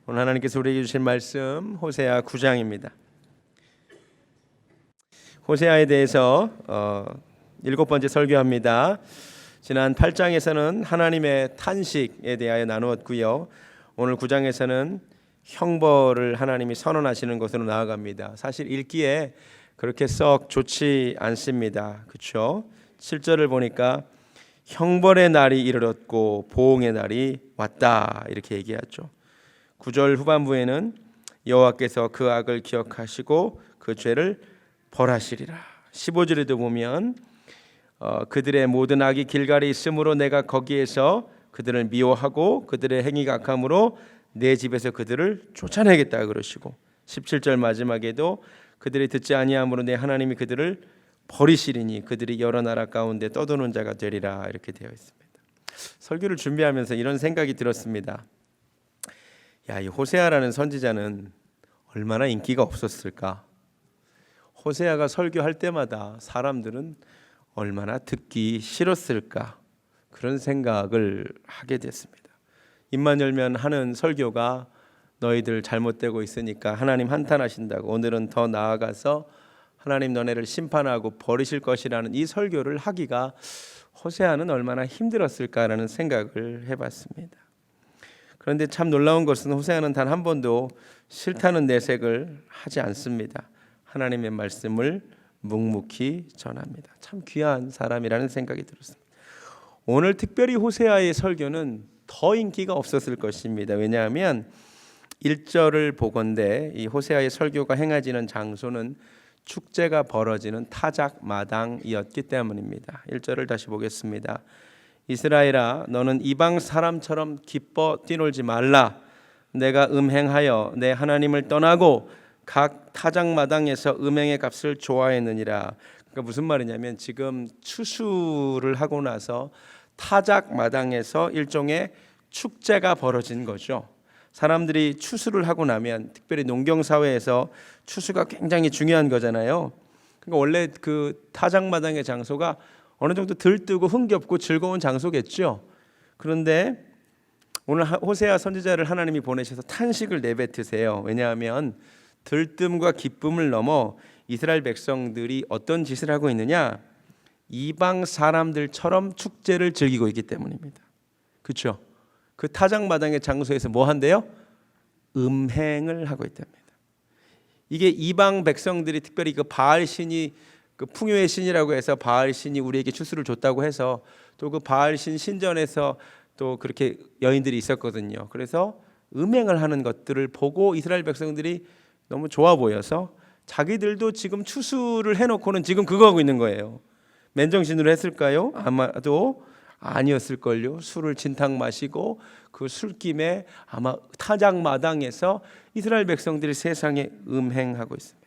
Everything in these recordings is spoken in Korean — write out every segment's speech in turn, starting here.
오늘 하나님께서 우리에게 주신 말씀 호세아 9장입니다. 호세아에 대해서 7번째 설교합니다. 지난 8장에서는 하나님의 탄식에 대하여 나누었고요. 오늘 9장에서는 형벌을 하나님이 선언하시는 것으로 나아갑니다. 사실 읽기에 그렇게 썩 좋지 않습니다. 그렇죠? 7절을 보니까 형벌의 날이 이르렀고 보응의 날이 왔다 이렇게 얘기하죠. 9절 후반부에는 여호와께서 그 악을 기억하시고 그 죄를 벌하시리라. 15절에도 보면 그들의 모든 악이 길갈에 있으므로 내가 거기에서 그들을 미워하고 그들의 행위가 악함으로 내 집에서 그들을 쫓아내겠다 그러시고 17절 마지막에도 그들이 듣지 아니함으로 내 하나님이 그들을 버리시리니 그들이 여러 나라 가운데 떠도는 자가 되리라 이렇게 되어 있습니다. 설교를 준비하면서 이런 생각이 들었습니다. 이 호세아라는 선지자는 얼마나 인기가 없었을까? 호세아가 설교할 때마다 사람들은 얼마나 듣기 싫었을까? 그런 생각을 하게 됐습니다. 입만 열면 하는 설교가 너희들 잘못되고 있으니까 하나님 한탄하신다고, 오늘은 더 나아가서 하나님 너네를 심판하고 버리실 것이라는 이 설교를 하기가 호세아는 얼마나 힘들었을까라는 생각을 해봤습니다. 그런데 참 놀라운 것은 호세아는 단 한 번도 싫다는 내색을 하지 않습니다. 하나님의 말씀을 묵묵히 전합니다. 참 귀한 사람이라는 생각이 들었습니다. 오늘 특별히 호세아의 설교는 더 인기가 없었을 것입니다. 왜냐하면 1절을 보건대 이 호세아의 설교가 행해지는 장소는 축제가 벌어지는 타작 마당이었기 때문입니다. 1절을 다시 보겠습니다. 이스라엘아, 너는 이방 사람처럼 기뻐 뛰놀지 말라. 내가 음행하여 내 하나님을 떠나고 각 타작 마당에서 음행의 값을 좋아했느니라. 그러니까 무슨 말이냐면 지금 추수를 하고 나서 타작 마당에서 일종의 축제가 벌어진 거죠. 사람들이 추수를 하고 나면 특별히 농경 사회에서 추수가 굉장히 중요한 거잖아요. 그러니까 원래 그 타작 마당의 장소가 어느 정도 들뜨고 흥겹고 즐거운 장소겠죠. 그런데 오늘 호세아 선지자를 하나님이 보내셔서 탄식을 내뱉으세요. 왜냐하면 들뜸과 기쁨을 넘어 이스라엘 백성들이 어떤 짓을 하고 있느냐? 이방 사람들처럼 축제를 즐기고 있기 때문입니다. 그렇죠? 그 타작마당의 장소에서 뭐 한대요? 음행을 하고 있답니다. 이게 이방 백성들이 특별히 그 바알 신이 그 풍요의 신이라고 해서 바알 신이 우리에게 추수를 줬다고 해서 또 그 바알 신 신전에서 또 그렇게 여인들이 있었거든요. 그래서 음행을 하는 것들을 보고 이스라엘 백성들이 너무 좋아 보여서 자기들도 지금 추수를 해놓고는 지금 그거 하고 있는 거예요. 맨정신으로 했을까요? 아마도 아니었을걸요. 술을 진탕 마시고 그 술김에 아마 타작 마당에서 이스라엘 백성들이 세상에 음행하고 있습니다.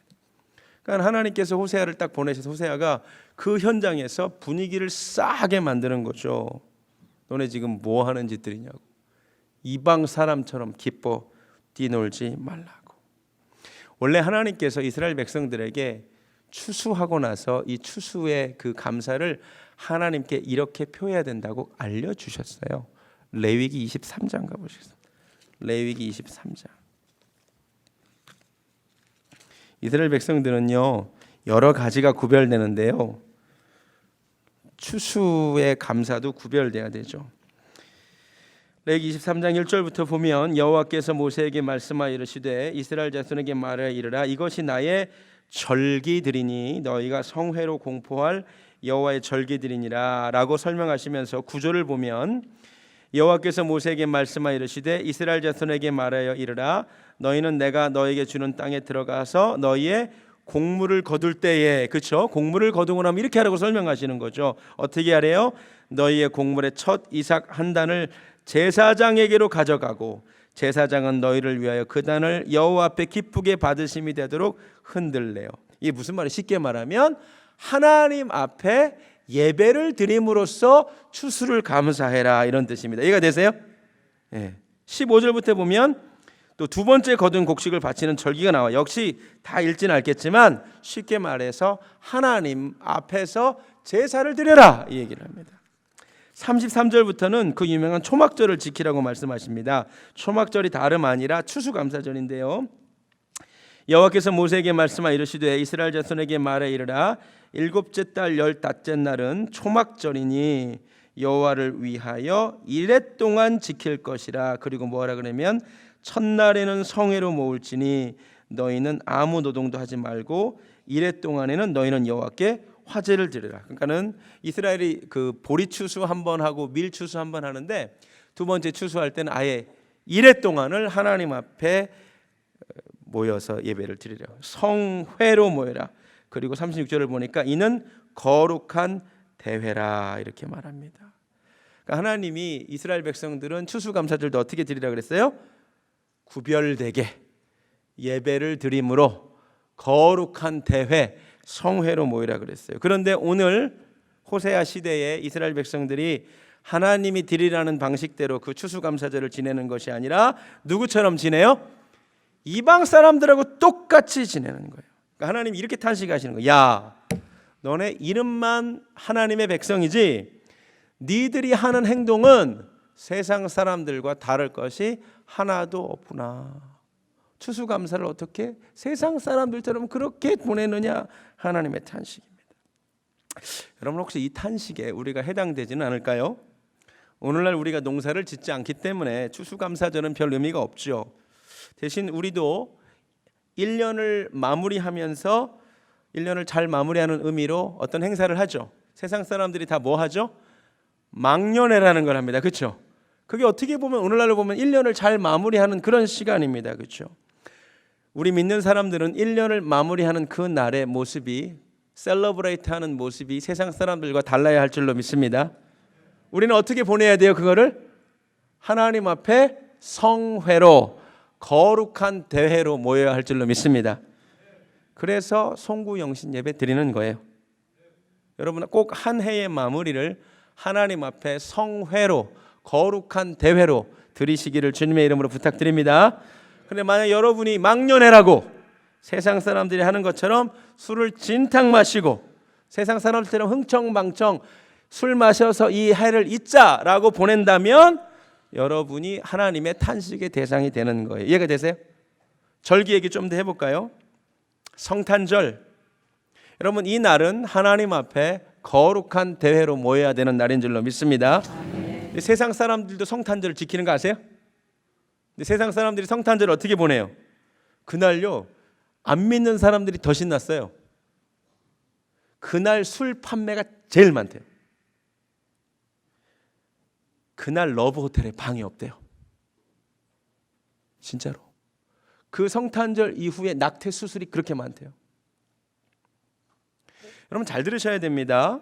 그러니까 하나님께서 호세아를 딱 보내셔서 호세아가 그 현장에서 분위기를 싸하게 만드는 거죠. 너네 지금 뭐 하는 짓들이냐고. 이방 사람처럼 기뻐 뛰놀지 말라고. 원래 하나님께서 이스라엘 백성들에게 추수하고 나서 이 추수의 그 감사를 하나님께 이렇게 표해야 된다고 알려주셨어요. 레위기 23장 가보시겠습니다. 레위기 23장. 이스라엘 백성들은요 여러 가지가 구별되는데요, 추수의 감사도 구별돼야 되죠. 레위기 23장 1절부터 보면 여호와께서 모세에게 말씀하여 이르시되 이스라엘 자손에게 말하여 이르라. 이것이 나의 절기들이니 너희가 성회로 공포할 여호와의 절기들이니라 라고 설명하시면서 구절을 보면 여호와께서 모세에게 말씀하여 이르시되 이스라엘 자손에게 말하여 이르라. 너희는 내가 너에게 주는 땅에 들어가서 너희의 곡물을 거둘 때에, 그렇죠? 곡물을 거두고 나면 이렇게 하라고 설명하시는 거죠. 어떻게 하래요? 너희의 곡물의 첫 이삭 한 단을 제사장에게로 가져가고 제사장은 너희를 위하여 그 단을 여호와 앞에 기쁘게 받으심이 되도록 흔들래요. 이게 무슨 말이에요? 쉽게 말하면 하나님 앞에 예배를 드림으로써 추수를 감사해라 이런 뜻입니다. 이해가 되세요? 15절부터 보면 또 두 번째 거둔 곡식을 바치는 절기가 나와. 역시 다 읽지는 않겠지만 쉽게 말해서 하나님 앞에서 제사를 드려라 이 얘기를 합니다. 33절부터는 그 유명한 초막절을 지키라고 말씀하십니다. 초막절이 다름 아니라 추수감사절인데요. 여호와께서 모세에게 말씀하여 이르시되 이스라엘 자손에게 말해 이르라 일곱째 달 15째 날은 초막절이니 여호와를 위하여 이레 동안 지킬 것이라. 그리고 뭐라 그러면 첫날에는 성회로 모을지니 너희는 아무 노동도 하지 말고 이레 동안에는 너희는 여호와께 화제를 드리라. 그러니까는 이스라엘이 그 보리 추수 한번 하고 밀 추수 한번 하는데 두 번째 추수할 때는 아예 이레 동안을 하나님 앞에 모여서 예배를 드리려. 성회로 모여라. 그리고 36절을 보니까 이는 거룩한 대회라 이렇게 말합니다. 그러니까 하나님이 이스라엘 백성들은 추수감사절도 어떻게 드리라 그랬어요? 구별되게 예배를 드림으로 거룩한 대회 성회로 모이라 그랬어요. 그런데 오늘 호세아 시대에 이스라엘 백성들이 하나님이 드리라는 방식대로 그 추수감사절을 지내는 것이 아니라 누구처럼 지내요? 이방 사람들하고 똑같이 지내는 거예요. 그러니까 하나님이 이렇게 탄식하시는 거예요. 야, 너네 이름만 하나님의 백성이지 니들이 하는 행동은 세상 사람들과 다를 것이 하나도 없구나. 추수감사를 어떻게 세상 사람들처럼 그렇게 보내느냐. 하나님의 탄식입니다. 여러분 혹시 이 탄식에 우리가 해당되지는 않을까요? 오늘날 우리가 농사를 짓지 않기 때문에 추수감사절은 별 의미가 없죠. 대신 우리도 1년을 마무리하면서 1년을 잘 마무리하는 의미로 어떤 행사를 하죠. 세상 사람들이 다 뭐 하죠? 망년회라는 걸 합니다. 그렇죠? 그게 어떻게 보면 오늘날로 보면 1년을 잘 마무리하는 그런 시간입니다. 그렇죠? 우리 믿는 사람들은 1년을 마무리하는 그 날의 모습이 셀러브레이트하는 모습이 세상 사람들과 달라야 할 줄로 믿습니다. 우리는 어떻게 보내야 돼요? 그거를 하나님 앞에 성회로 거룩한 대회로 모여야 할 줄로 믿습니다. 그래서 송구영신 예배 드리는 거예요. 여러분 꼭 한 해의 마무리를 하나님 앞에 성회로 거룩한 대회로 드리시기를 주님의 이름으로 부탁드립니다. 그런데 만약 여러분이 망년회라고 세상 사람들이 하는 것처럼 술을 진탕 마시고 세상 사람들처럼 흥청망청 술 마셔서 이 해를 잊자라고 보낸다면 여러분이 하나님의 탄식의 대상이 되는 거예요. 이해가 되세요? 절기 얘기 좀 더 해볼까요? 성탄절. 여러분 이 날은 하나님 앞에 거룩한 대회로 모여야 되는 날인 줄로 믿습니다. 세상 사람들도 성탄절을 지키는 거 아세요? 근데 세상 사람들이 성탄절을 어떻게 보내요? 그날요 안 믿는 사람들이 더 신났어요. 그날 술 판매가 제일 많대요. 그날 러브 호텔에 방이 없대요. 진짜로. 그 성탄절 이후에 낙태 수술이 그렇게 많대요. 여러분 잘 들으셔야 됩니다.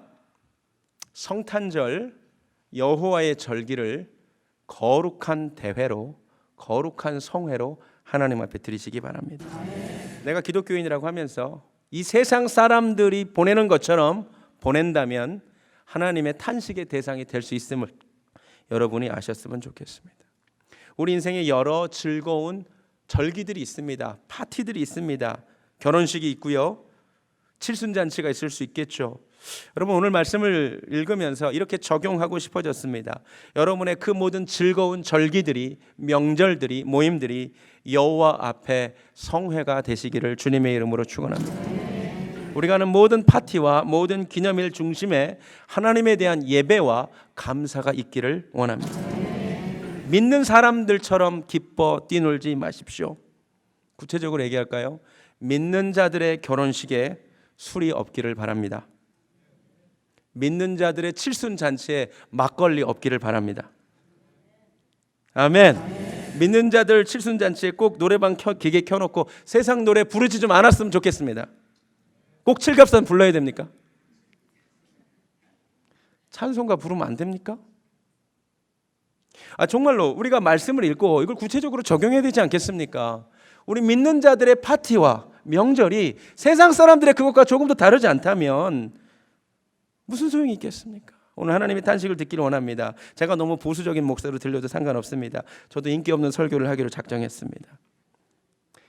성탄절 여호와의 절기를 거룩한 대회로 거룩한 성회로 하나님 앞에 드리시기 바랍니다. 내가 기독교인이라고 하면서 이 세상 사람들이 보내는 것처럼 보낸다면 하나님의 탄식의 대상이 될 수 있음을 여러분이 아셨으면 좋겠습니다. 우리 인생에 여러 즐거운 절기들이 있습니다. 파티들이 있습니다. 결혼식이 있고요. 칠순잔치가 있을 수 있겠죠. 여러분 오늘 말씀을 읽으면서 이렇게 적용하고 싶어졌습니다. 여러분의 그 모든 즐거운 절기들이 명절들이 모임들이 여호와 앞에 성회가 되시기를 주님의 이름으로 축원합니다. 우리가 하는 모든 파티와 모든 기념일 중심에 하나님에 대한 예배와 감사가 있기를 원합니다. 믿는 사람들처럼 기뻐 뛰놀지 마십시오. 구체적으로 얘기할까요? 믿는 자들의 결혼식에 술이 없기를 바랍니다. 믿는 자들의 칠순잔치에 막걸리 없기를 바랍니다. 아멘. 믿는 자들 칠순잔치에 꼭 노래방 기계 켜놓고 세상 노래 부르지 좀 않았으면 좋겠습니다. 꼭 칠갑산 불러야 됩니까? 찬송가 부르면 안 됩니까? 정말로 우리가 말씀을 읽고 이걸 구체적으로 적용해야 되지 않겠습니까? 우리 믿는 자들의 파티와 명절이 세상 사람들의 그것과 조금도 다르지 않다면 무슨 소용이 있겠습니까? 오늘 하나님의 탄식을 듣기를 원합니다. 제가 너무 보수적인 목사로 들려도 상관없습니다. 저도 인기 없는 설교를 하기로 작정했습니다.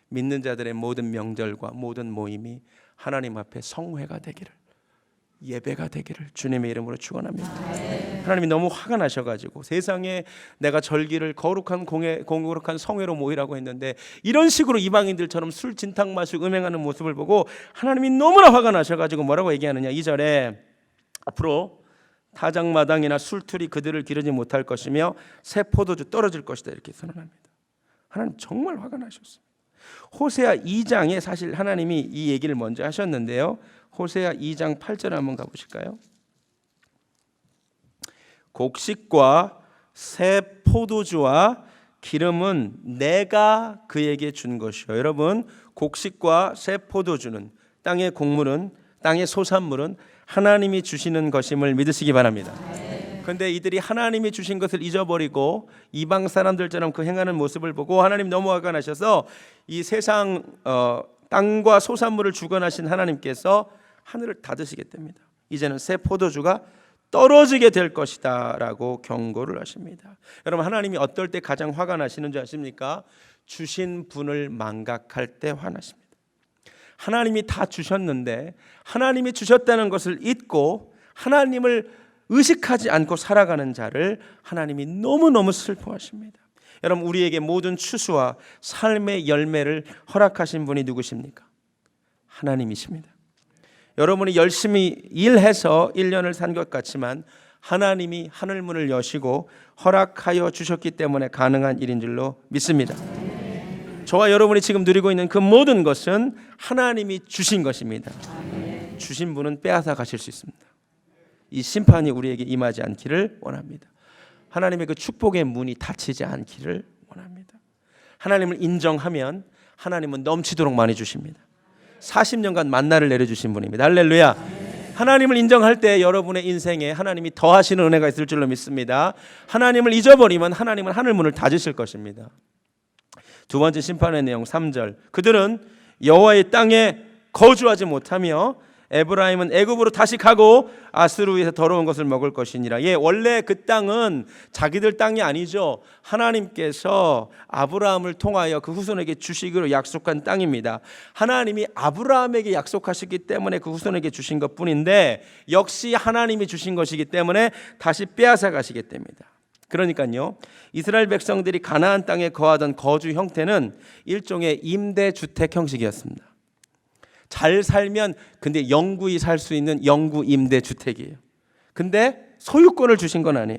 믿는 자들의 모든 명절과 모든 모임이 하나님 앞에 성회가 되기를 예배가 되기를 주님의 이름으로 축원합니다. 하나님이 너무 화가 나셔가지고 세상에 내가 절기를 거룩한 성회로 모이라고 했는데 이런 식으로 이방인들처럼 술 진탕 마시고 음행하는 모습을 보고 하나님이 너무나 화가 나셔가지고 뭐라고 얘기하느냐. 2절에 앞으로 타작마당이나 술틀이 그들을 기르지 못할 것이며 새 포도주 떨어질 것이다 이렇게 선언합니다. 하나님 정말 화가 나셨어요. 호세아 2장에 사실 하나님이 이 얘기를 먼저 하셨는데요. 호세아 2장 8절에 한번 가보실까요? 곡식과 새 포도주와 기름은 내가 그에게 준 것이요. 여러분, 곡식과 새 포도주는 땅의 곡물은, 땅의 소산물은 하나님이 주시는 것임을 믿으시기 바랍니다. 그런데 이들이 하나님이 주신 것을 잊어버리고 이방 사람들처럼 그 행하는 모습을 보고 하나님 너무 화가 나셔서 이 세상 땅과 소산물을 주관하신 하나님께서 하늘을 닫으시겠답니다. 이제는 새 포도주가 떨어지게 될 것이다 라고 경고를 하십니다. 여러분, 하나님이 어떨 때 가장 화가 나시는 줄 아십니까? 주신 분을 망각할 때 화나십니다. 하나님이 다 주셨는데 하나님이 주셨다는 것을 잊고 하나님을 의식하지 않고 살아가는 자를 하나님이 너무너무 슬퍼하십니다. 여러분, 우리에게 모든 추수와 삶의 열매를 허락하신 분이 누구십니까? 하나님이십니다. 여러분이 열심히 일해서 1년을 산 것 같지만 하나님이 하늘문을 여시고 허락하여 주셨기 때문에 가능한 일인 줄로 믿습니다. 저와 여러분이 지금 누리고 있는 그 모든 것은 하나님이 주신 것입니다. 주신 분은 빼앗아 가실 수 있습니다. 이 심판이 우리에게 임하지 않기를 원합니다. 하나님의 그 축복의 문이 닫히지 않기를 원합니다. 하나님을 인정하면 하나님은 넘치도록 많이 주십니다. 40년간 만나를 내려주신 분입니다. 할렐루야. 하나님을 인정할 때 여러분의 인생에 하나님이 더하시는 은혜가 있을 줄로 믿습니다. 하나님을 잊어버리면 하나님은 하늘문을 닫으실 것입니다. 두 번째 심판의 내용 3절. 그들은 여호와의 땅에 거주하지 못하며 에브라임은 애굽으로 다시 가고 아스루에서 더러운 것을 먹을 것이니라. 원래 그 땅은 자기들 땅이 아니죠. 하나님께서 아브라함을 통하여 그 후손에게 주시기로 약속한 땅입니다. 하나님이 아브라함에게 약속하셨기 때문에 그 후손에게 주신 것뿐인데 역시 하나님이 주신 것이기 때문에 다시 빼앗아 가시겠답니다. 그러니까요, 이스라엘 백성들이 가나안 땅에 거하던 거주 형태는 일종의 임대주택 형식이었습니다. 잘 살면 근데 영구히 살 수 있는 영구 임대 주택이에요. 근데 소유권을 주신 건 아니에요.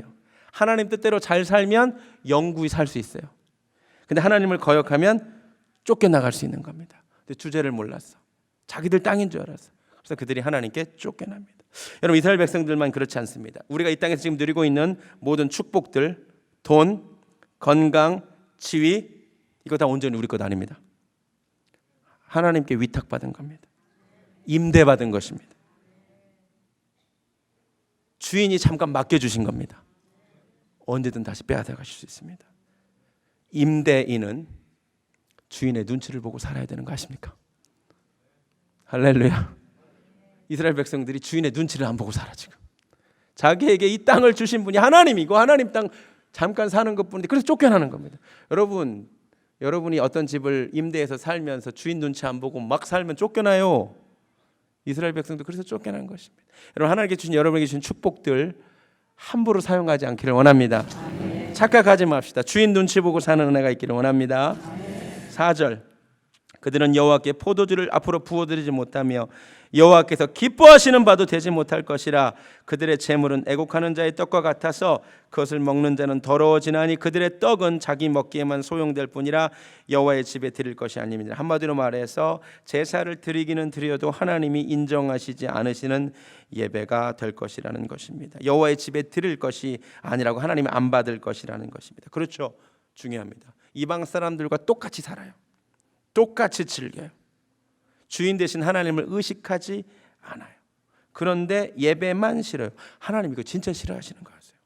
하나님 뜻대로 잘 살면 영구히 살 수 있어요. 근데 하나님을 거역하면 쫓겨나갈 수 있는 겁니다. 근데 주제를 몰랐어. 자기들 땅인 줄 알았어. 그래서 그들이 하나님께 쫓겨납니다. 여러분, 이스라엘 백성들만 그렇지 않습니다. 우리가 이 땅에서 지금 누리고 있는 모든 축복들, 돈, 건강, 지위, 이거 다 온전히 우리 것 아닙니다. 하나님께 위탁받은 겁니다. 임대받은 것입니다. 주인이 잠깐 맡겨주신 겁니다. 언제든 다시 빼앗아 가실 수 있습니다. 임대인은 주인의 눈치를 보고 살아야 되는 거 아십니까? 할렐루야. 이스라엘 백성들이 주인의 눈치를 안 보고 살아. 지금 자기에게 이 땅을 주신 분이 하나님이고 하나님 땅 잠깐 사는 것뿐인데 그래서 쫓겨나는 겁니다. 여러분이 어떤 집을 임대해서 살면서 주인 눈치 안 보고 막 살면 쫓겨나요. 이스라엘 백성도 그래서 쫓겨난 것입니다. 여러분, 하나님께 주신 여러분에게 주신 축복들 함부로 사용하지 않기를 원합니다. 착각하지 맙시다. 주인 눈치 보고 사는 은혜가 있기를 원합니다. 4절. 그들은 여호와께 포도주를 앞으로 부어드리지 못하며 여호와께서 기뻐하시는 바도 되지 못할 것이라. 그들의 재물은 애곡하는 자의 떡과 같아서 그것을 먹는 자는 더러워지나니 그들의 떡은 자기 먹기에만 소용될 뿐이라 여호와의 집에 드릴 것이 아닙니다. 한마디로 말해서 제사를 드리기는 드려도 하나님이 인정하시지 않으시는 예배가 될 것이라는 것입니다. 여호와의 집에 드릴 것이 아니라고 하나님이 안 받을 것이라는 것입니다. 그렇죠. 중요합니다. 이방 사람들과 똑같이 살아요. 똑같이 즐겨요. 주인 대신 하나님을 의식하지 않아요. 그런데 예배만 싫어요. 하나님 이거 진짜 싫어하시는 거 아세요?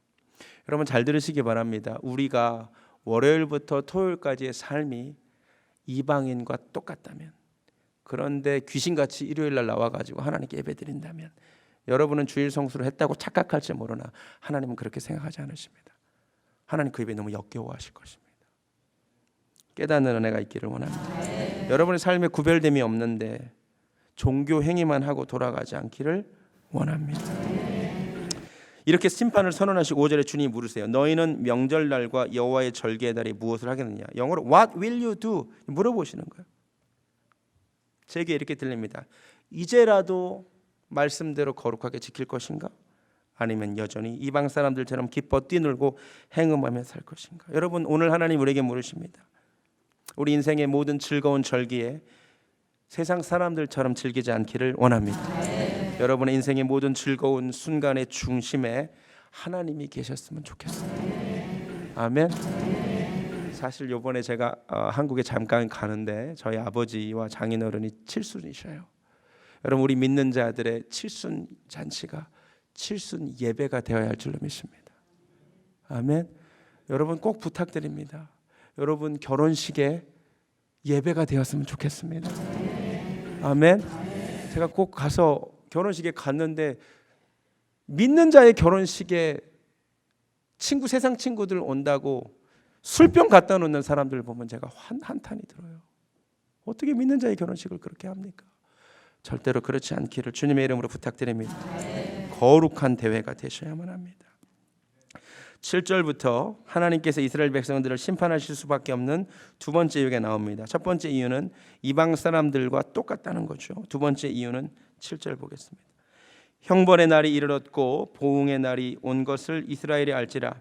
여러분 잘 들으시기 바랍니다. 우리가 월요일부터 토요일까지의 삶이 이방인과 똑같다면, 그런데 귀신같이 일요일 날 나와가지고 하나님께 예배드린다면 여러분은 주일 성수를 했다고 착각할지 모르나 하나님은 그렇게 생각하지 않으십니다. 하나님 그 예배 너무 역겨워하실 것입니다. 깨닫는 은혜가 있기를 원합니다. 여러분의 삶에 구별됨이 없는데 종교 행위만 하고 돌아가지 않기를 원합니다. 이렇게 심판을 선언하시고 5절에 주님이 물으세요. 너희는 명절날과 여호와의 절기의 날에 무엇을 하겠느냐? 영어로 What will you do? 물어보시는 거예요. 제게 이렇게 들립니다. 이제라도 말씀대로 거룩하게 지킬 것인가? 아니면 여전히 이방 사람들처럼 기뻐 뛰놀고 행음하며 살 것인가? 여러분, 오늘 하나님 우리에게 물으십니다. 우리 인생의 모든 즐거운 절기에 세상 사람들처럼 즐기지 않기를 원합니다. 여러분의 인생의 모든 즐거운 순간의 중심에 하나님이 계셨으면 좋겠습니다. 아멘. 사실 요번에 제가 한국에 잠깐 가는데 저희 아버지와 장인어른이 칠순이셔요. 여러분, 우리 믿는 자들의 칠순 잔치가 칠순 예배가 되어야 할 줄로 믿습니다. 아멘. 여러분 꼭 부탁드립니다. 여러분 결혼식에 예배가 되었으면 좋겠습니다. 아멘. 제가 꼭 가서 결혼식에 갔는데 믿는 자의 결혼식에 세상 친구들 온다고 술병 갖다 놓는 사람들 보면 제가 한탄이 들어요. 어떻게 믿는 자의 결혼식을 그렇게 합니까? 절대로 그렇지 않기를 주님의 이름으로 부탁드립니다. 거룩한 대회가 되셔야만 합니다. 7절부터 하나님께서 이스라엘 백성들을 심판하실 수밖에 없는 두 번째 이유가 나옵니다. 첫 번째 이유는 이방 사람들과 똑같다는 거죠. 두 번째 이유는 7절 보겠습니다. 형벌의 날이 이르렀고 보응의 날이 온 것을 이스라엘이 알지라.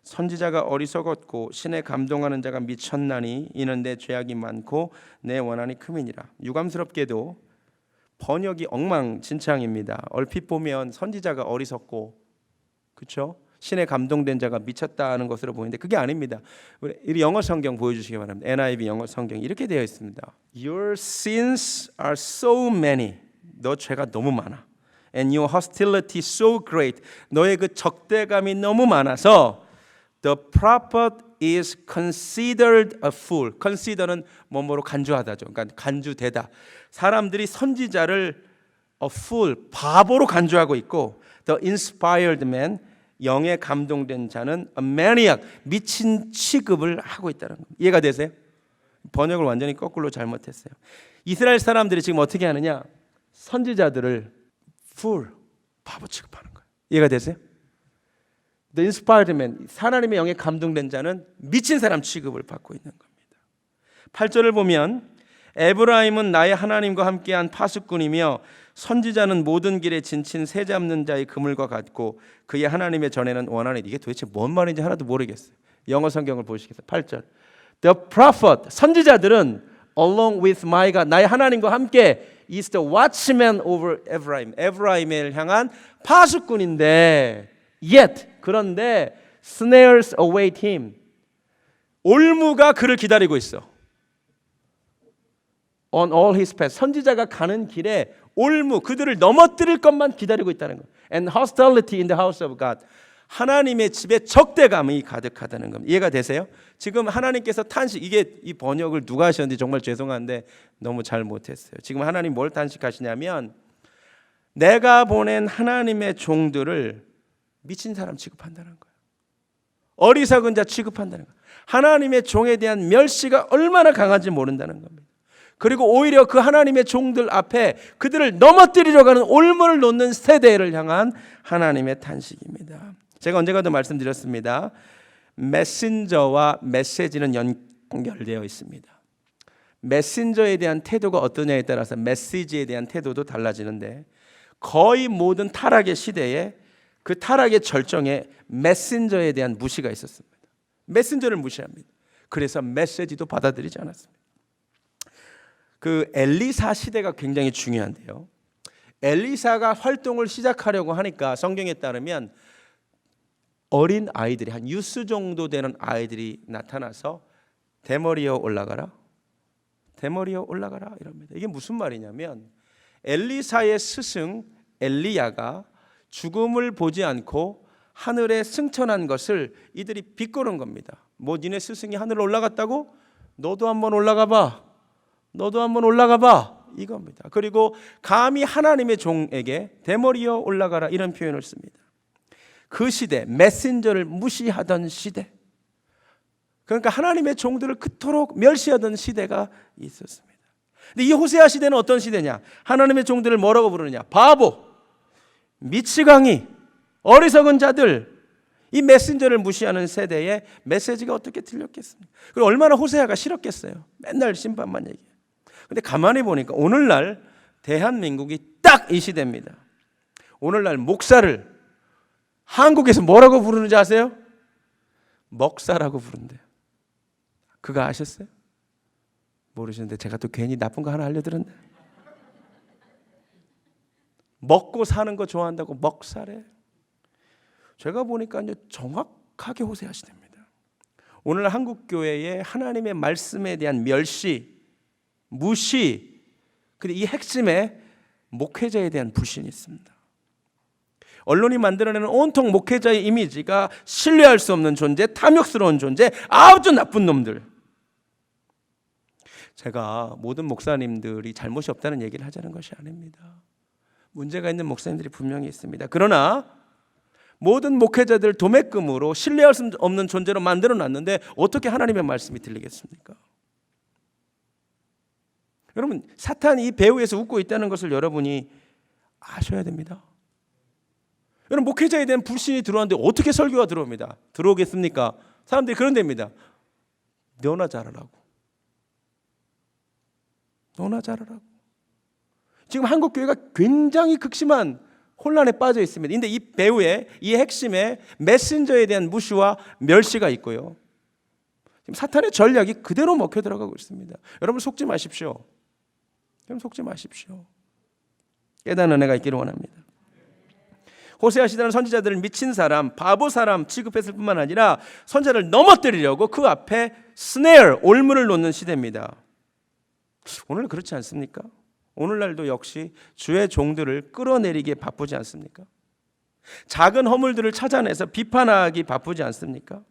선지자가 어리석었고 신에 감동하는 자가 미쳤나니 이는 내 죄악이 많고 내 원한이 크미니라. 유감스럽게도 번역이 엉망진창입니다. 얼핏 보면 선지자가 어리석고, 그렇죠? 신에 감동된 자가 미쳤다는 것으로 보이는데 그게 아닙니다. 우리 영어 성경 보여주시기 바랍니다. NIV 영어 성경 이렇게 되어 있습니다. Your sins are so many. 너 죄가 너무 많아. And your hostility so great. 너의 그 적대감이 너무 많아서 The prophet is considered a fool. consider는 뭐뭐로 간주하다죠. 그러니까 간주되다. 사람들이 선지자를 a fool, 바보로 간주하고 있고 The inspired man, 영에 감동된 자는 a maniac, 미친 취급을 하고 있다는 겁니다. 이해가 되세요? 번역을 완전히 거꾸로 잘못했어요. 이스라엘 사람들이 지금 어떻게 하느냐? 선지자들을 fool, 바보 취급하는 거예요. 이해가 되세요? The inspired man, 하나님의 영에 감동된 자는 미친 사람 취급을 받고 있는 겁니다. 8절을 보면 에브라임은 나의 하나님과 함께한 파수꾼이며 선지자는 모든 길에 진친 새 잡는 자의 그물과 같고 그의 하나님의 전에는 원하는. 이게 도대체 뭔 말인지 하나도 모르겠어요. 영어 성경을 보시겠어요? 8절 The prophet, 선지자들은 along with my God, 나의 하나님과 함께 is the watchman over Ephraim, 에브라임을 향한 파수꾼인데 yet, 그런데 snares await him, 올무가 그를 기다리고 있어. On all his paths, 선지자가 가는 길에 올무, 그들을 넘어뜨릴 것만 기다리고 있다는 것. And hostility in the house of God, 하나님의 집에 적대감이 가득하다는 겁니다. 이해가 되세요? 지금 하나님께서 탄식, 이게 이 번역을 누가 하셨는지 정말 죄송한데 너무 잘 못했어요. 지금 하나님 뭘 탄식하시냐면 내가 보낸 하나님의 종들을 미친 사람 취급한다는 거예요. 어리석은 자 취급한다는 거예요. 하나님의 종에 대한 멸시가 얼마나 강한지 모른다는 겁니다. 그리고 오히려 그 하나님의 종들 앞에 그들을 넘어뜨리려고 하는 올무를 놓는 세대를 향한 하나님의 탄식입니다. 제가 언젠가도 말씀드렸습니다. 메신저와 메시지는 연결되어 있습니다. 메신저에 대한 태도가 어떠냐에 따라서 메시지에 대한 태도도 달라지는데 거의 모든 타락의 시대에 그 타락의 절정에 메신저에 대한 무시가 있었습니다. 메신저를 무시합니다. 그래서 메시지도 받아들이지 않았습니다. 그 엘리사 시대가 굉장히 중요한데요. 엘리사가 활동을 시작하려고 하니까 성경에 따르면 어린 아이들이 한 유스 정도 되는 아이들이 나타나서 대머리여 올라가라, 대머리여 올라가라 이럽니다. 이게 무슨 말이냐면 엘리사의 스승 엘리야가 죽음을 보지 않고 하늘에 승천한 것을 이들이 비꼬는 겁니다. 뭐 니네 스승이 하늘 올라갔다고? 너도 한번 올라가 봐. 너도 한번 올라가 봐. 이겁니다. 그리고 감히 하나님의 종에게 대머리여 올라가라 이런 표현을 씁니다. 그 시대, 메신저를 무시하던 시대, 그러니까 하나님의 종들을 그토록 멸시하던 시대가 있었습니다. 근데 이 호세아 시대는 어떤 시대냐? 하나님의 종들을 뭐라고 부르느냐? 바보. 미치광이 어리석은 자들, 이 메신저를 무시하는 세대에 메시지가 어떻게 들렸겠습니까? 그리고 얼마나 호세아가 싫었겠어요. 맨날 심판만 얘기해요. 근데 가만히 보니까 오늘날 대한민국이 딱 이 시대입니다. 오늘날 목사를 한국에서 뭐라고 부르는지 아세요? 먹사라고 부른대요. 그거 아셨어요? 모르시는데 제가 또 괜히 나쁜 거 하나 알려드렸네. 먹고 사는 거 좋아한다고 먹사래. 제가 보니까 이제 정확하게 호세아시대입니다. 오늘 한국교회의 하나님의 말씀에 대한 멸시, 무시, 그리고 이 핵심에 목회자에 대한 불신이 있습니다. 언론이 만들어내는 온통 목회자의 이미지가 신뢰할 수 없는 존재, 탐욕스러운 존재, 아주 나쁜 놈들. 제가 모든 목사님들이 잘못이 없다는 얘기를 하자는 것이 아닙니다. 문제가 있는 목사님들이 분명히 있습니다. 그러나 모든 목회자들 도매금으로 신뢰할 수 없는 존재로 만들어놨는데 어떻게 하나님의 말씀이 들리겠습니까? 여러분, 사탄이 이 배후에서 웃고 있다는 것을 여러분이 아셔야 됩니다. 여러분, 목회자에 대한 불신이 들어왔는데 어떻게 설교가 들어옵니다? 들어오겠습니까? 사람들이 그런 데입니다. 너나 잘하라고. 너나 잘하라고. 지금 한국교회가 굉장히 극심한 혼란에 빠져 있습니다. 그런데 이 배후에, 이 핵심에 메신저에 대한 무시와 멸시가 있고요. 지금 사탄의 전략이 그대로 먹혀 들어가고 있습니다. 여러분 속지 마십시오. 여러분 속지 마십시오. 깨닫는 은혜가 있기를 원합니다. 호세아 시대는 선지자들을 미친 사람, 바보 사람 취급했을 뿐만 아니라 선지자를 넘어뜨리려고 그 앞에 스네어, 올무를 놓는 시대입니다. 오늘은 그렇지 않습니까? 오늘날도 역시 주의 종들을 끌어내리기에 바쁘지 않습니까? 작은 허물들을 찾아내서 비판하기 바쁘지 않습니까?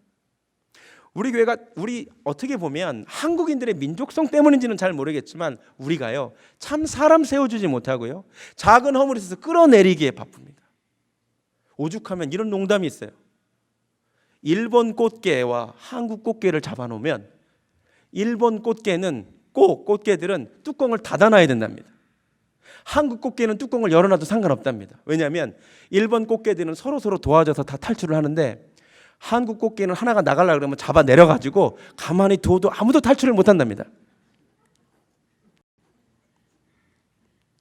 우리 교회가 어떻게 보면 한국인들의 민족성 때문인지는 잘 모르겠지만 우리가요 참 사람 세워주지 못하고요 작은 허물에 있어서 끌어내리기에 바쁩니다. 오죽하면 이런 농담이 있어요. 일본 꽃게와 한국 꽃게를 잡아놓으면 일본 꽃게는 꽃게들은 뚜껑을 닫아놔야 된답니다. 한국 꽃게는 뚜껑을 열어놔도 상관없답니다. 왜냐하면 일본 꽃게들은 서로 도와줘서 다 탈출을 하는데 한국 꽃게는 하나가 나가려고 그러면 잡아 내려가지고 가만히 둬도 아무도 탈출을 못한답니다.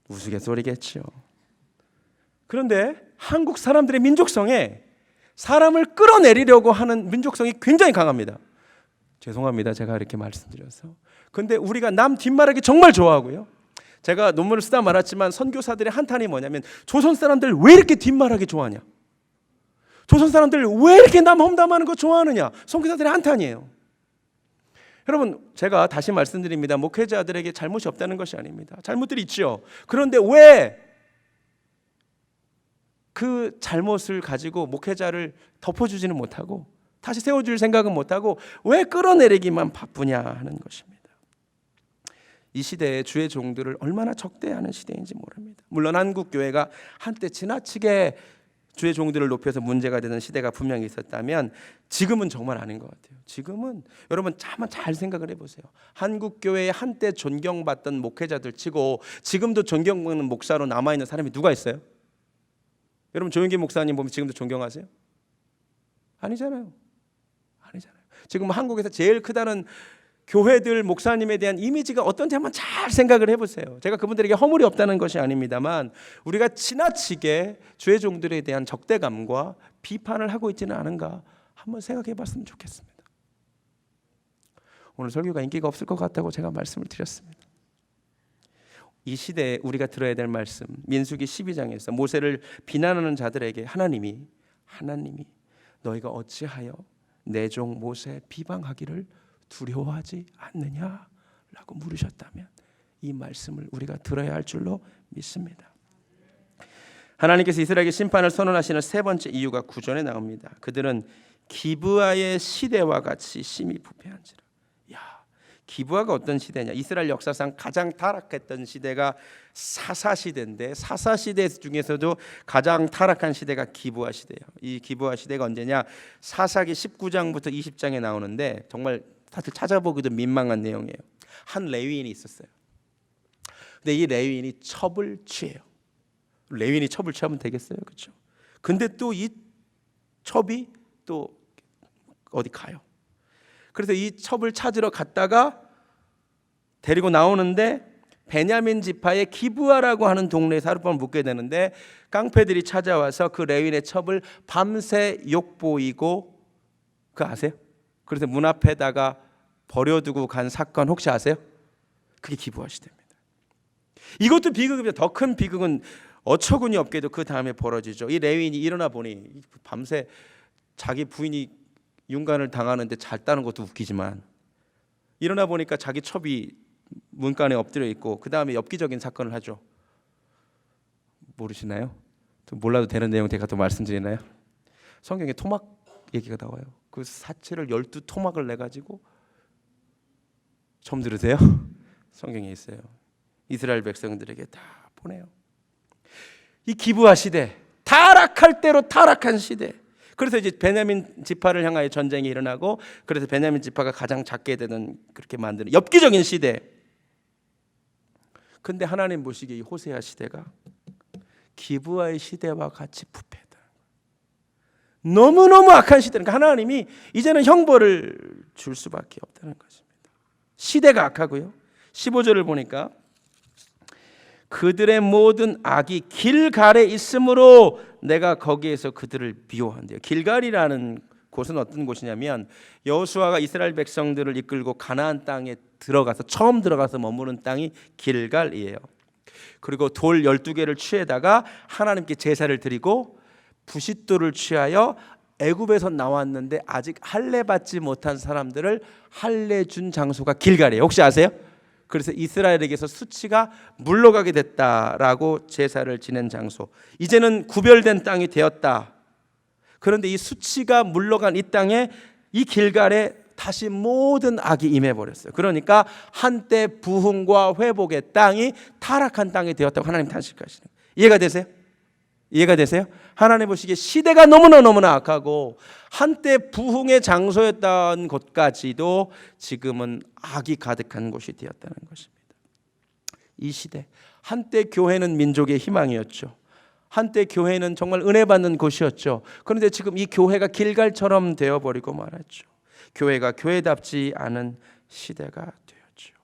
우스갯소리겠지요. 그런데 한국 사람들의 민족성에 사람을 끌어내리려고 하는 민족성이 굉장히 강합니다. 죄송합니다. 제가 이렇게 말씀드려서. 그런데 우리가 남 뒷말하기 정말 좋아하고요. 제가 논문을 쓰다 말았지만 선교사들의 한탄이 뭐냐면 조선 사람들 왜 이렇게 뒷말하기 좋아하냐? 조선 사람들 왜 이렇게 남 험담하는 거 좋아하느냐? 선교사들의 한탄이에요. 여러분 제가 다시 말씀드립니다. 목회자들에게 잘못이 없다는 것이 아닙니다. 잘못들이 있죠. 그런데 왜 그 잘못을 가지고 목회자를 덮어주지는 못하고 다시 세워줄 생각은 못하고 왜 끌어내리기만 바쁘냐 하는 것입니다. 이 시대에 주의 종들을 얼마나 적대하는 시대인지 모릅니다. 물론 한국교회가 한때 지나치게 주의 종들을 높여서 문제가 되는 시대가 분명히 있었다면 지금은 정말 아닌 것 같아요. 지금은 여러분 한번 잘 생각을 해보세요. 한국교회에 한때 존경받던 목회자들 치고 지금도 존경받는 목사로 남아있는 사람이 누가 있어요? 여러분 조영기 목사님 보면 지금도 존경하세요? 아니잖아요. 지금 한국에서 제일 크다는 교회들 목사님에 대한 이미지가 어떤지 한번 잘 생각을 해보세요. 제가 그분들에게 허물이 없다는 것이 아닙니다만 우리가 지나치게 주의 종들에 대한 적대감과 비판을 하고 있지는 않은가 한번 생각해 봤으면 좋겠습니다. 오늘 설교가 인기가 없을 것 같다고 제가 말씀을 드렸습니다. 이 시대에 우리가 들어야 될 말씀 민수기 12장에서 모세를 비난하는 자들에게 하나님이 너희가 어찌하여 내 종 모세 비방하기를 두려워하지 않느냐라고 물으셨다면 이 말씀을 우리가 들어야 할 줄로 믿습니다. 하나님께서 이스라엘에게 심판을 선언하시는 세 번째 이유가 구절에 나옵니다. 그들은 기브아의 시대와 같이 심히 부패한지라. 기브아가 어떤 시대냐? 이스라엘 역사상 가장 타락했던 시대가 사사 시대인데 사사 시대 중에서도 가장 타락한 시대가 기브아 시대예요. 이 기브아 시대가 언제냐? 사사기 19장부터 20장에 나오는데 정말 다들 찾아보기도 민망한 내용이에요. 한 레위인이 있었어요. 근데 이 레위인이 첩을 취해요. 레위인이 첩을 취하면 되겠어요, 그렇죠? 근데 또 이 첩이 또 어디 가요. 그래서 이 첩을 찾으러 갔다가 데리고 나오는데 베냐민 지파의 기브아라고 하는 동네에서 하룻밤을 묵게 되는데 깡패들이 찾아와서 그 레위인의 첩을 밤새 욕보이고 그거 아세요? 그래서 문 앞에다가 버려두고 간 사건 혹시 아세요? 그게 기브아 시대입니다. 이것도 비극입니다. 더 큰 비극은 어처구니 없게도 그 다음에 벌어지죠. 이 레위인이 일어나 보니 밤새 자기 부인이 윤관을 당하는데 잤다는 것도 웃기지만 일어나 보니까 자기 첩이 문간에 엎드려 있고 그 다음에 엽기적인 사건을 하죠. 모르시나요? 몰라도 되는 내용 제가 또 말씀드리나요? 성경에 토막 얘기가 나와요. 그 사체를 12토막을 내가지고 처음 들으세요? 성경에 있어요. 이스라엘 백성들에게 다 보내요. 이 기브아 시대, 타락할 대로 타락한 시대. 그래서 이제 베냐민 지파를 향하여 전쟁이 일어나고 그래서 베냐민 지파가 가장 작게 되는 그렇게 만드는 엽기적인 시대. 근데 하나님 보시기에 이 호세아 시대가 기브아의 시대와 같이 부패다. 너무너무 악한 시대니까 하나님이 이제는 형벌을 줄 수밖에 없다는 것입니다. 시대가 악하고요. 15절을 보니까 그들의 모든 악이 길갈에 있으므로 내가 거기에서 그들을 미워한대요. 길갈이라는 곳은 어떤 곳이냐면 여호수아가 이스라엘 백성들을 이끌고 가나안 땅에 들어가서 처음 들어가서 머무는 땅이 길갈이에요. 그리고 돌 12개를 취해다가 하나님께 제사를 드리고 부싯돌을 취하여 애굽에서 나왔는데 아직 할례 받지 못한 사람들을 할례 준 장소가 길갈이에요. 혹시 아세요? 그래서 이스라엘에게서 수치가 물러가게 됐다라고 제사를 지낸 장소. 이제는 구별된 땅이 되었다. 그런데 이 수치가 물러간 이 땅에 이 길갈에 다시 모든 악이 임해버렸어요. 그러니까 한때 부흥과 회복의 땅이 타락한 땅이 되었다고 하나님 탄식하시는 거예요. 이해가 되세요? 이해가 되세요? 하나님 보시기에 시대가 너무나 악하고 한때 부흥의 장소였던 곳까지도 지금은 악이 가득한 곳이 되었다는 것입니다. 이 시대, 한때 교회는 민족의 희망이었죠. 한때 교회는 정말 은혜 받는 곳이었죠. 그런데 지금 이 교회가 길갈처럼 되어버리고 말았죠. 교회가 교회답지 않은 시대가 되었죠.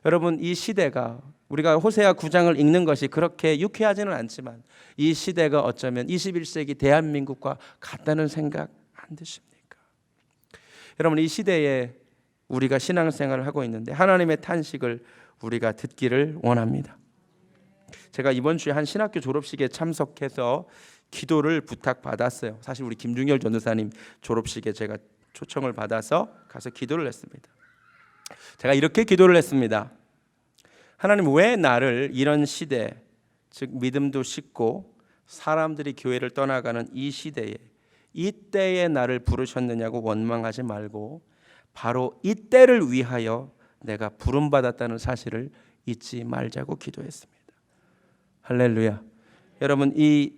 여러분, 이 시대가 우리가 호세아 9장을 읽는 것이 그렇게 유쾌하지는 않지만 이 시대가 어쩌면 21세기 대한민국과 같다는 생각 안 드십니까? 여러분, 이 시대에 우리가 신앙생활을 하고 있는데 하나님의 탄식을 우리가 듣기를 원합니다. 제가 이번 주에 한 신학교 졸업식에 참석해서 기도를 부탁받았어요. 사실 우리 김중열 전도사님 졸업식에 제가 초청을 받아서 가서 기도를 했습니다. 제가 이렇게 기도를 했습니다. 하나님, 왜 나를 이런 시대, 즉 믿음도 식고 사람들이 교회를 떠나가는 이 시대에 이때에 나를 부르셨느냐고 원망하지 말고 바로 이때를 위하여 내가 부름받았다는 사실을 잊지 말자고 기도했습니다. 할렐루야. 여러분, 이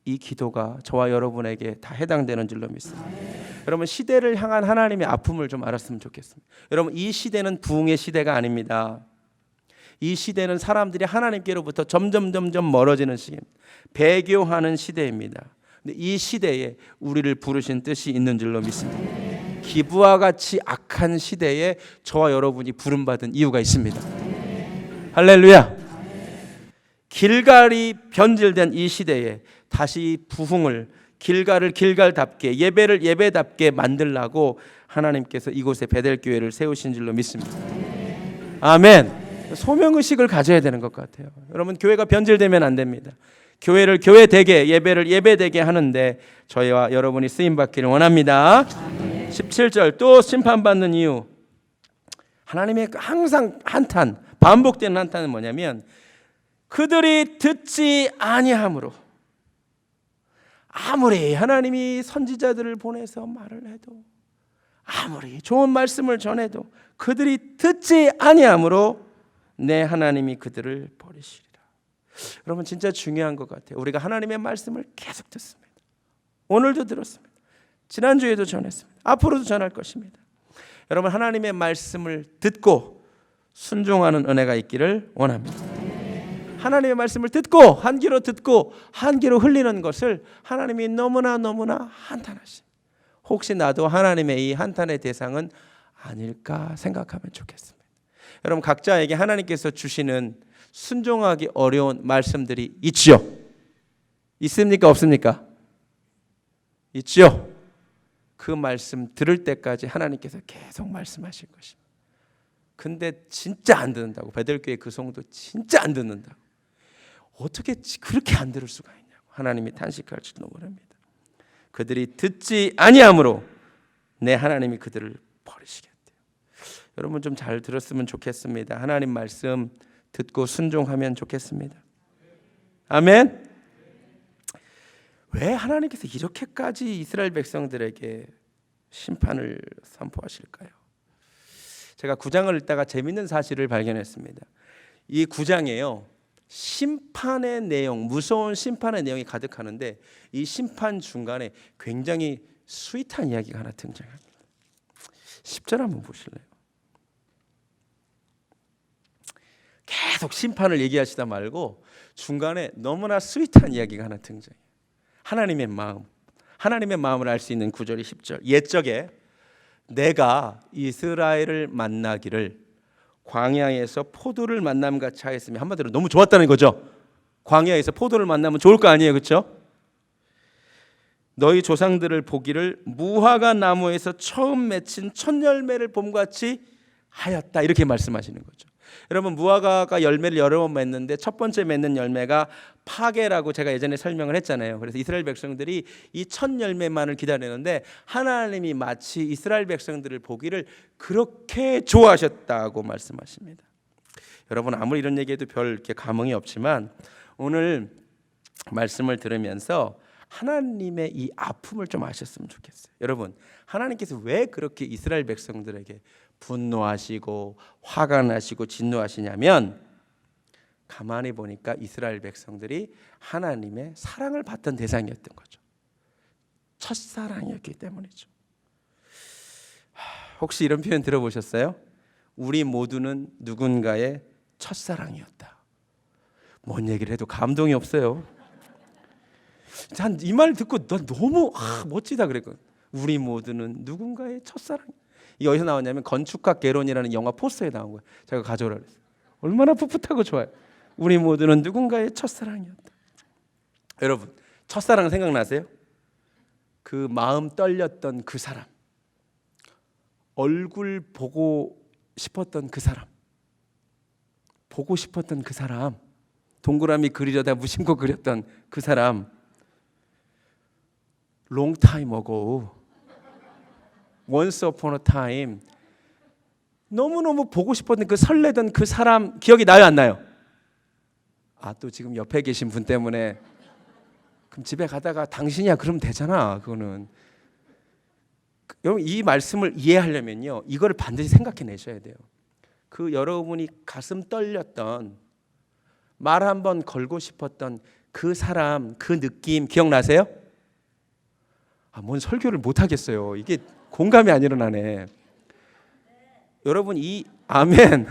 기도가 저와 여러분에게 다 해당되는 줄로 믿습니다. 여러분, 시대를 향한 하나님의 아픔을 좀 알았으면 좋겠습니다. 여러분, 이 시대는 부흥의 시대가 아닙니다. 이 시대는 사람들이 하나님께로부터 점점 멀어지는 시기입니다. 배교하는 시대입니다. 근데 이 시대에 우리를 부르신 뜻이 있는 줄로 믿습니다. 기브와 같이 악한 시대에 저와 여러분이 부름받은 이유가 있습니다. 할렐루야. 길갈이 변질된 이 시대에 다시 부흥을, 길갈을 길갈답게, 예배를 예배답게 만들라고 하나님께서 이곳에 베델교회를 세우신 줄로 믿습니다. 아멘. 소명의식을 가져야 되는 것 같아요. 여러분, 교회가 변질되면 안 됩니다. 교회를 교회되게, 예배를 예배되게 하는데 저희와 여러분이 쓰임받기를 원합니다. 17절, 또 심판받는 이유. 하나님의 항상 한탄, 반복되는 한탄은 뭐냐면 그들이 듣지 아니함으로. 아무리 하나님이 선지자들을 보내서 말을 해도, 아무리 좋은 말씀을 전해도 그들이 듣지 아니함으로 내 하나님이 그들을 버리시리라. 여러분, 진짜 중요한 것 같아요. 우리가 하나님의 말씀을 계속 듣습니다. 오늘도 들었습니다. 지난주에도 전했습니다. 앞으로도 전할 것입니다. 여러분, 하나님의 말씀을 듣고 순종하는 은혜가 있기를 원합니다. 하나님의 말씀을 듣고 한 귀로 듣고 한 귀로 흘리는 것을 하나님이 너무나 한탄하시. 혹시 나도 하나님의 이 한탄의 대상은 아닐까 생각하면 좋겠습니다. 여러분 각자에게 하나님께서 주시는 순종하기 어려운 말씀들이 있죠. 있습니까? 없습니까? 있죠. 그 말씀 들을 때까지 하나님께서 계속 말씀하실 것입니다. 근데 진짜 안 듣는다고. 베들교회 그 성도 진짜 안 듣는다고. 어떻게 그렇게 안 들을 수가 있냐고 하나님이 탄식할지도 모릅니다. 그들이 듣지 아니함으로 내 하나님이 그들을 버리시겠대요. 여러분 좀 잘 들었으면 좋겠습니다. 하나님 말씀 듣고 순종하면 좋겠습니다. 아멘. 왜 하나님께서 이렇게까지 이스라엘 백성들에게 심판을 선포하실까요? 제가 9장을 읽다가 재밌는 사실을 발견했습니다. 이 9장에요. 심판의 내용, 무서운 심판의 내용이 가득하는데 이 심판 중간에 굉장히 스윗한 이야기가 하나 등장합니다. 10절 한번 보실래요? 계속 심판을 얘기하시다 말고 중간에 너무나 스윗한 이야기가 하나 등장해요. 하나님의 마음, 하나님의 마음을 알 수 있는 구절이 10절. 옛적에 내가 이스라엘을 만나기를 광야에서 포도를 만남같이 하였으며, 한마디로 너무 좋았다는 거죠. 광야에서 포도를 만나면 좋을 거 아니에요, 그렇죠? 너희 조상들을 보기를 무화과 나무에서 처음 맺힌 첫 열매를 봄같이 하였다, 이렇게 말씀하시는 거죠. 여러분 무화과가 열매를 여러 번 맺는데 첫 번째 맺는 열매가 파게라고 제가 예전에 설명을 했잖아요. 그래서 이스라엘 백성들이 이 첫 열매만을 기다리는데 하나님이 마치 이스라엘 백성들을 보기를 그렇게 좋아하셨다고 말씀하십니다. 여러분 아무리 이런 얘기해도 별 이렇게 감흥이 없지만 오늘 말씀을 들으면서 하나님의 이 아픔을 좀 아셨으면 좋겠어요. 여러분 하나님께서 왜 그렇게 이스라엘 백성들에게 분노하시고 화가 나시고 진노하시냐면 가만히 보니까 이스라엘 백성들이 하나님의 사랑을 받던 대상이었던 거죠. 첫사랑이었기 때문이죠. 혹시 이런 표현 들어보셨어요? 우리 모두는 누군가의 첫사랑이었다. 뭔 얘기를 해도 감동이 없어요. 난 이 말 듣고 난 너무 멋지다 그랬거든. 우리 모두는 누군가의 첫사랑. 이게 어디서 나왔냐면 건축학 개론이라는 영화 포스터에 나온 거예요. 제가 가져오라 그랬어요. 얼마나 풋풋하고 좋아요. 우리 모두는 누군가의 첫사랑이었다. 여러분 첫사랑 생각나세요? 그 마음 떨렸던 그 사람, 얼굴 보고 싶었던 그 사람, 보고 싶었던 그 사람, 동그라미 그리려다 무심코 그렸던 그 사람, long time ago, once upon a time, 너무너무 보고 싶었던 그 설레던 그 사람 기억이 나요 안 나요? 또 지금 옆에 계신 분 때문에 그럼 집에 가다가 당신이야 그러면 되잖아. 그거는 여러분 이 말씀을 이해하려면요 이거를 반드시 생각해 내셔야 돼요. 그 여러분이 가슴 떨렸던 말 한번 걸고 싶었던 그 사람, 그 느낌 기억나세요? 뭔 설교를 못 하겠어요. 이게 공감이 안 일어나네. 여러분 이 아멘.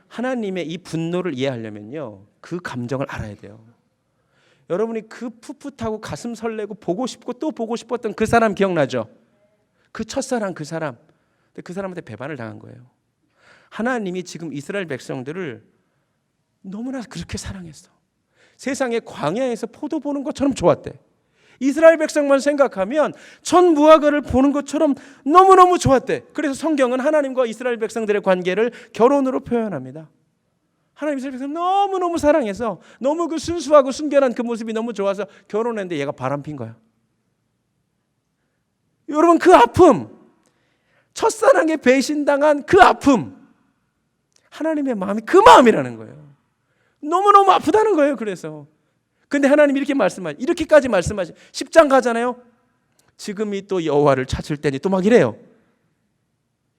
하나님의 이 분노를 이해하려면요 그 감정을 알아야 돼요. 여러분이 그 풋풋하고 가슴 설레고 보고 싶고 또 보고 싶었던 그 사람 기억나죠? 그 첫사랑 그 사람. 근데 그 사람한테 배반을 당한 거예요. 하나님이 지금 이스라엘 백성들을 너무나 그렇게 사랑했어. 세상에 광야에서 포도 보는 것처럼 좋았대. 이스라엘 백성만 생각하면 첫 무화과를 보는 것처럼 너무너무 좋았대. 그래서 성경은 하나님과 이스라엘 백성들의 관계를 결혼으로 표현합니다. 하나님 이스라엘 백성 너무너무 사랑해서 너무 그 순수하고 순결한 그 모습이 너무 좋아서 결혼했는데 얘가 바람핀 거야. 여러분 그 아픔, 첫사랑에 배신당한 그 아픔, 하나님의 마음이 그 마음이라는 거예요. 너무너무 아프다는 거예요. 그래서 근데 하나님 이렇게까지 말씀하시 10장 가잖아요. 지금이 또 여호와를 찾을 때니 또 막 이래요.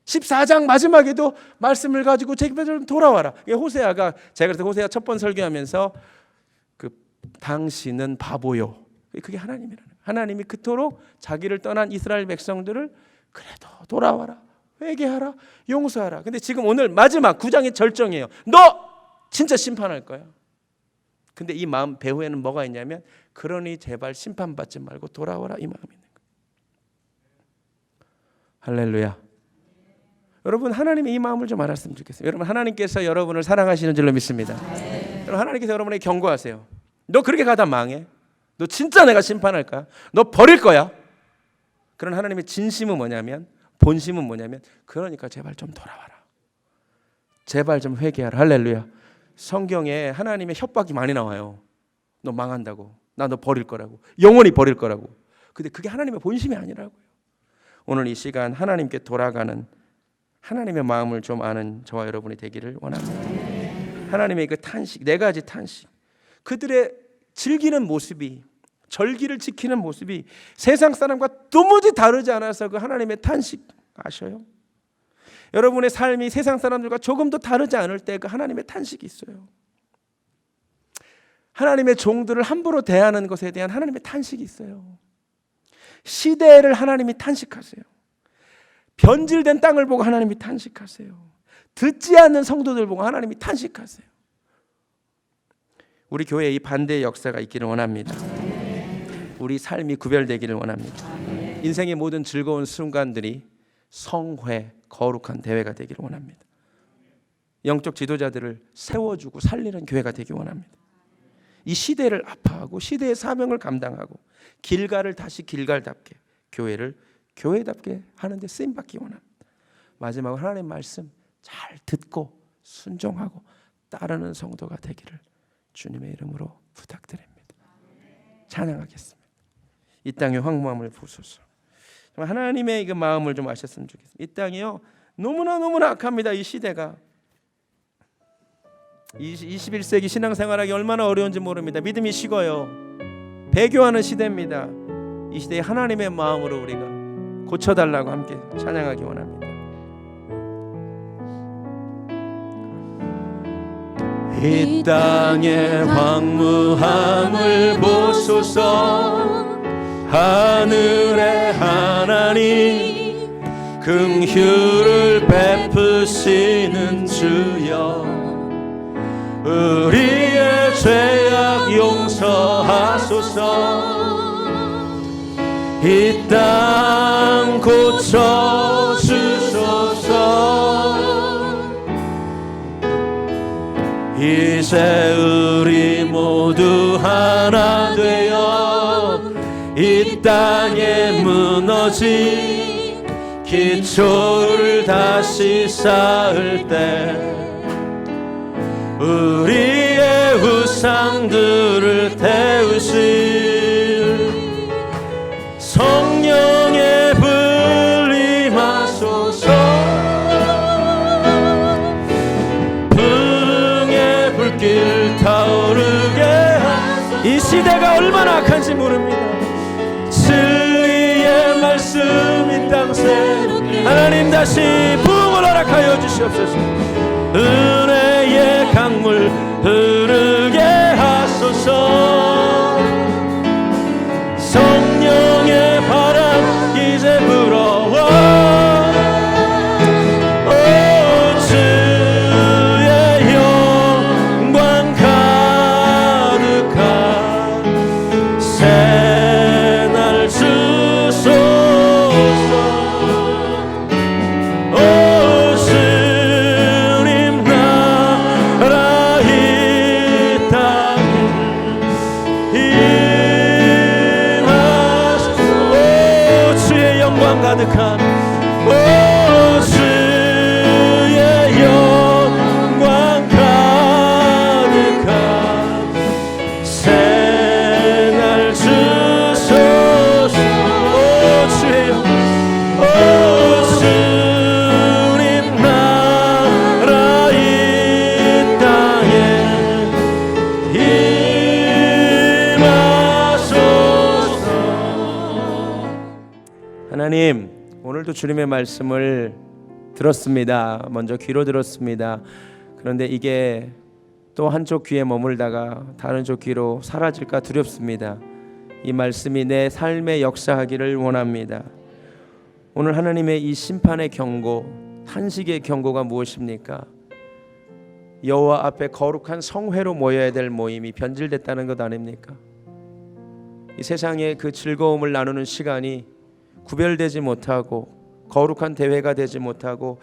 14장 마지막에도 말씀을 가지고 제게로 돌아와라. 호세아가 제가 그래서 호세아 첫 번 설교하면서 그 당신은 바보요. 그게 하나님이라는 거예요. 하나님이 그토록 자기를 떠난 이스라엘 백성들을 그래도 돌아와라. 회개하라. 용서하라. 근데 지금 오늘 마지막 9장의 절정이에요. 너 진짜 심판할 거야. 근데 이 마음 배후에는 뭐가 있냐면 그러니 제발 심판받지 말고 돌아오라 이 마음이 있는 거예요. 할렐루야. 여러분 하나님의 이 마음을 좀 알았으면 좋겠어요. 여러분 하나님께서 여러분을 사랑하시는 줄로 믿습니다. 여러분 하나님께서 여러분에게 경고하세요. 너 그렇게 가다 망해. 너 진짜 내가 심판할 거야. 너 버릴 거야. 그런 하나님의 진심은 뭐냐면 본심은 뭐냐면 그러니까 제발 좀 돌아와라. 제발 좀 회개하라. 할렐루야. 성경에 하나님의 협박이 많이 나와요. 너 망한다고. 나 너 버릴 거라고. 영원히 버릴 거라고. 근데 그게 하나님의 본심이 아니라고요. 오늘 이 시간 하나님께 돌아가는 하나님의 마음을 좀 아는 저와 여러분이 되기를 원합니다. 하나님의 그 탄식, 네 가지 탄식, 그들의 즐기는 모습이, 절기를 지키는 모습이 세상 사람과 도무지 다르지 않아서 그 하나님의 탄식 아셔요? 여러분의 삶이 세상 사람들과 조금도 다르지 않을 때 그 하나님의 탄식이 있어요. 하나님의 종들을 함부로 대하는 것에 대한 하나님의 탄식이 있어요. 시대를 하나님이 탄식하세요. 변질된 땅을 보고 하나님이 탄식하세요. 듣지 않는 성도들 보고 하나님이 탄식하세요. 우리 교회에 이 반대의 역사가 있기를 원합니다. 우리 삶이 구별되기를 원합니다. 인생의 모든 즐거운 순간들이 성회, 거룩한 대회가 되기를 원합니다. 영적 지도자들을 세워주고 살리는 교회가 되기 원합니다. 이 시대를 아파하고 시대의 사명을 감당하고 길갈을 다시 길갈답게, 교회를 교회답게 하는데 쓰임받기 원합니다. 마지막으로 하나님의 말씀 잘 듣고 순종하고 따르는 성도가 되기를 주님의 이름으로 부탁드립니다. 찬양하겠습니다. 이 땅의 황무함을 보소서. 하나님의 그 마음을 좀 아셨으면 좋겠습니다. 이 땅이요 너무나 악합니다. 이 시대가 21세기 신앙생활하기 얼마나 어려운지 모릅니다. 믿음이 식어요. 배교하는 시대입니다. 이 시대에 하나님의 마음으로 우리가 고쳐달라고 함께 찬양하기 원합니다. 이 땅의 황무함을 보소서. 하늘의 하나님 긍휼을 베푸시는 주여, 우리의 죄악 용서하소서. 이 땅 고쳐주소서. 이제 우리 모두 하나 되어 이 땅에 무너진 기초를 다시 쌓을 때 우리의 우상들을 태우실 성령의 불 임하소서. 풍의 불길 타오르게 하소서. 이 시대가 얼마나 악한지 모릅니다. 진리의 말씀 이 땅 새롭게 하나님 다시 부흥을 허락하여 주시옵소서. 은혜의 강물 흐르게 하소서. 성령의 바람 이제 불어와. 오 주의 영광 가득한 새날 주소서. 오 주님 나라 이 땅에 가득한 오 주의 영광 가득한 새날 주소서. 오 주의 오 주님 나라 이 땅에 임하소서. 하나님, 오늘도 주님의 말씀을 들었습니다. 먼저 귀로 들었습니다. 그런데 이게 또 한쪽 귀에 머물다가 다른 쪽 귀로 사라질까 두렵습니다. 이 말씀이 내 삶에 역사하기를 원합니다. 오늘 하나님의 이 심판의 경고, 탄식의 경고가 무엇입니까? 여호와 앞에 거룩한 성회로 모여야 될 모임이 변질됐다는 것 아닙니까? 이 세상의 그 즐거움을 나누는 시간이 구별되지 못하고 거룩한 대회가 되지 못하고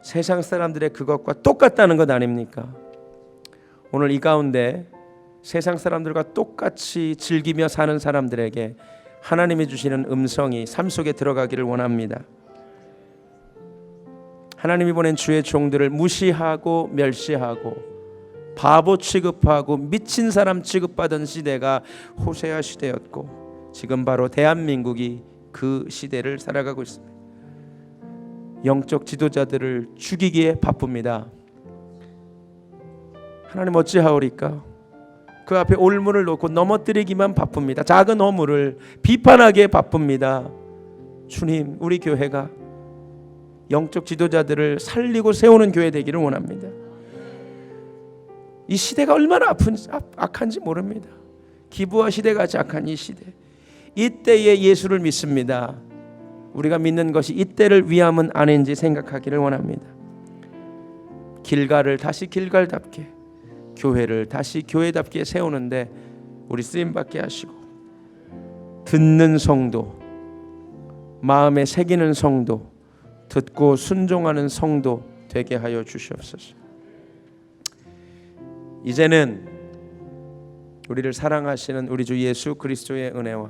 세상 사람들의 그것과 똑같다는 것 아닙니까? 오늘 이 가운데 세상 사람들과 똑같이 즐기며 사는 사람들에게 하나님이 주시는 음성이 삶 속에 들어가기를 원합니다. 하나님이 보낸 주의 종들을 무시하고 멸시하고 바보 취급하고 미친 사람 취급받은 시대가 호세아 시대였고 지금 바로 대한민국이 그 시대를 살아가고 있습니다. 영적 지도자들을 죽이기에 바쁩니다. 하나님 어찌하오리까? 그 앞에 올무를 놓고 넘어뜨리기만 바쁩니다. 작은 허물을 비판하기에 바쁩니다. 주님, 우리 교회가 영적 지도자들을 살리고 세우는 교회 되기를 원합니다. 이 시대가 얼마나 악한지 모릅니다. 기부와 시대같이 악한 이 시대, 이때에 예수를 믿습니다. 우리가 믿는 것이 이때를 위함은 아닌지 생각하기를 원합니다. 길갈을 다시 길갈답게, 교회를 다시 교회답게 세우는데 우리 쓰임받게 하시고, 듣는 성도, 마음에 새기는 성도, 듣고 순종하는 성도 되게 하여 주시옵소서. 이제는 우리를 사랑하시는 우리 주 예수 그리스도의 은혜와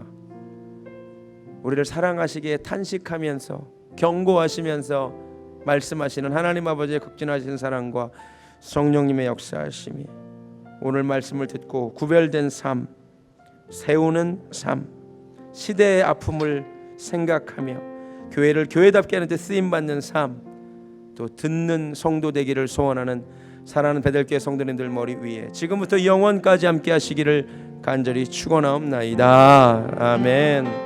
우리를 사랑하시기에 탄식하면서 경고하시면서 말씀하시는 하나님 아버지의 극진하신 사랑과 성령님의 역사하심이 오늘 말씀을 듣고 구별된 삶, 세우는 삶, 시대의 아픔을 생각하며 교회를 교회답게 하는 데 쓰임받는 삶, 또 듣는 성도 되기를 소원하는 사랑하는 베델교회 성도님들 머리 위에 지금부터 영원까지 함께 하시기를 간절히 축원하옵나이다. 아멘.